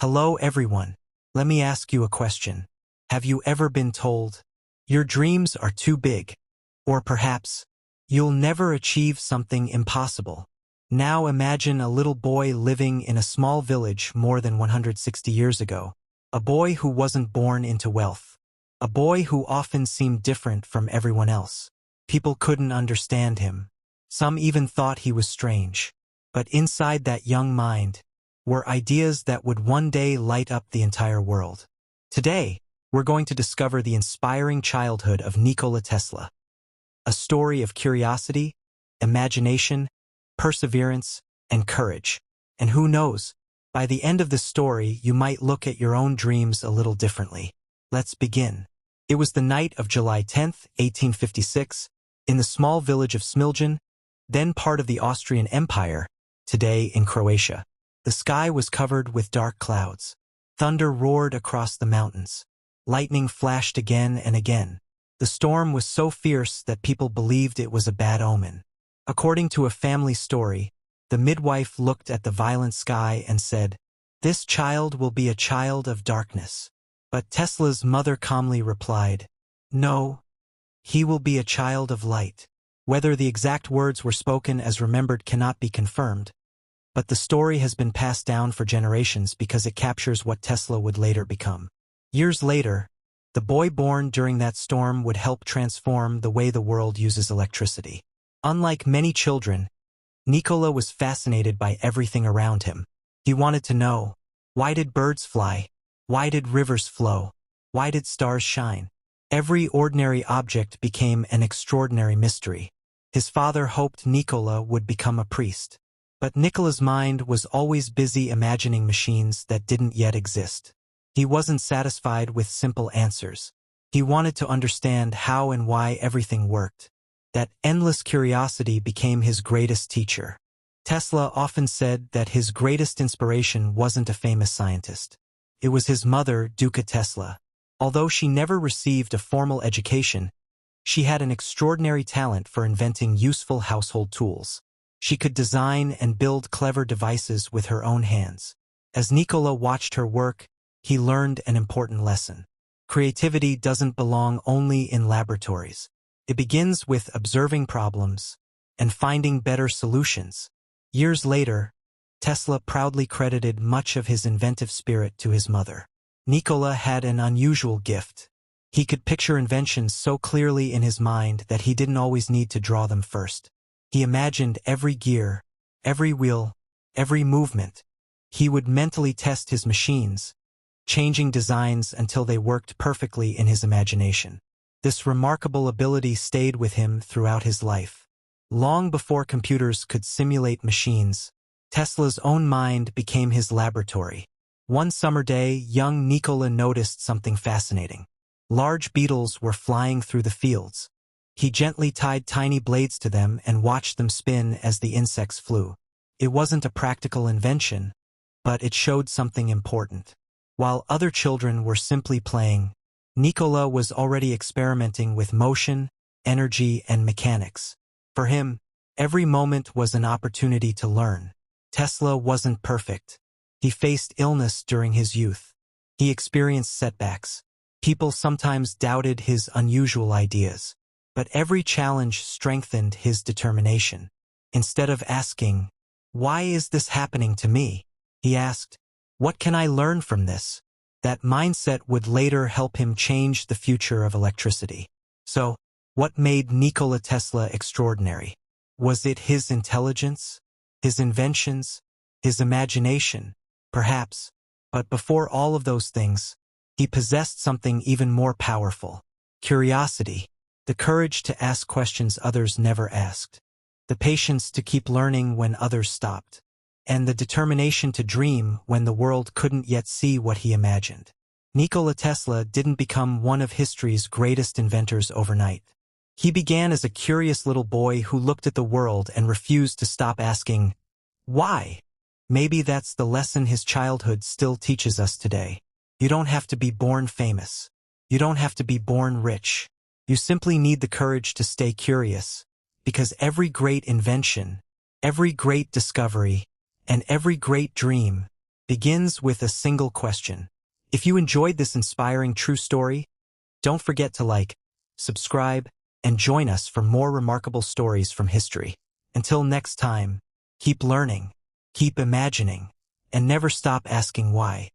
Hello everyone. Let me ask you a question. Have you ever been told, your dreams are too big? Or perhaps, you'll never achieve something impossible? Now imagine a little boy living in a small village more than 160 years ago. A boy who wasn't born into wealth. A boy who often seemed different from everyone else. People couldn't understand him. Some even thought he was strange. But inside that young mind were ideas that would one day light up the entire world. Today, we're going to discover the inspiring childhood of Nikola Tesla. A story of curiosity, imagination, perseverance, and courage. And who knows, by the end of the story, you might look at your own dreams a little differently. Let's begin. It was the night of July 10th, 1856, in the small village of Smiljan, then part of the Austrian Empire, today in Croatia. The sky was covered with dark clouds. Thunder roared across the mountains. Lightning flashed again and again. The storm was so fierce that people believed it was a bad omen. According to a family story, the midwife looked at the violent sky and said, "This child will be a child of darkness." But Tesla's mother calmly replied, "No, he will be a child of light." Whether the exact words were spoken as remembered cannot be confirmed, but the story has been passed down for generations because it captures what Tesla would later become. Years later, the boy born during that storm would help transform the way the world uses electricity. Unlike many children, Nikola was fascinated by everything around him. He wanted to know, why did birds fly? Why did rivers flow? Why did stars shine? Every ordinary object became an extraordinary mystery. His father hoped Nikola would become a priest. But Nikola's mind was always busy imagining machines that didn't yet exist. He wasn't satisfied with simple answers. He wanted to understand how and why everything worked. That endless curiosity became his greatest teacher. Tesla often said that his greatest inspiration wasn't a famous scientist. It was his mother, Nikola Tesla. Although she never received a formal education, she had an extraordinary talent for inventing useful household tools. She could design and build clever devices with her own hands. As Nikola watched her work, he learned an important lesson. Creativity doesn't belong only in laboratories. It begins with observing problems and finding better solutions. Years later, Tesla proudly credited much of his inventive spirit to his mother. Nikola had an unusual gift. He could picture inventions so clearly in his mind that he didn't always need to draw them first. He imagined every gear, every wheel, every movement. He would mentally test his machines, changing designs until they worked perfectly in his imagination. This remarkable ability stayed with him throughout his life. Long before computers could simulate machines, Tesla's own mind became his laboratory. One summer day, young Nikola noticed something fascinating. Large beetles were flying through the fields. He gently tied tiny blades to them and watched them spin as the insects flew. It wasn't a practical invention, but it showed something important. While other children were simply playing, Nikola was already experimenting with motion, energy, and mechanics. For him, every moment was an opportunity to learn. Tesla wasn't perfect. He faced illness during his youth. He experienced setbacks. People sometimes doubted his unusual ideas. But every challenge strengthened his determination. Instead of asking, "Why is this happening to me?" he asked, "What can I learn from this?" That mindset would later help him change the future of electricity. So, what made Nikola Tesla extraordinary? Was it his intelligence, his inventions, his imagination? Perhaps. But before all of those things, he possessed something even more powerful: curiosity. The courage to ask questions others never asked. The patience to keep learning when others stopped. And the determination to dream when the world couldn't yet see what he imagined. Nikola Tesla didn't become one of history's greatest inventors overnight. He began as a curious little boy who looked at the world and refused to stop asking, "Why?" Maybe that's the lesson his childhood still teaches us today. You don't have to be born famous. You don't have to be born rich. You simply need the courage to stay curious, because every great invention, every great discovery, and every great dream begins with a single question. If you enjoyed this inspiring true story, don't forget to like, subscribe, and join us for more remarkable stories from history. Until next time, keep learning, keep imagining, and never stop asking why.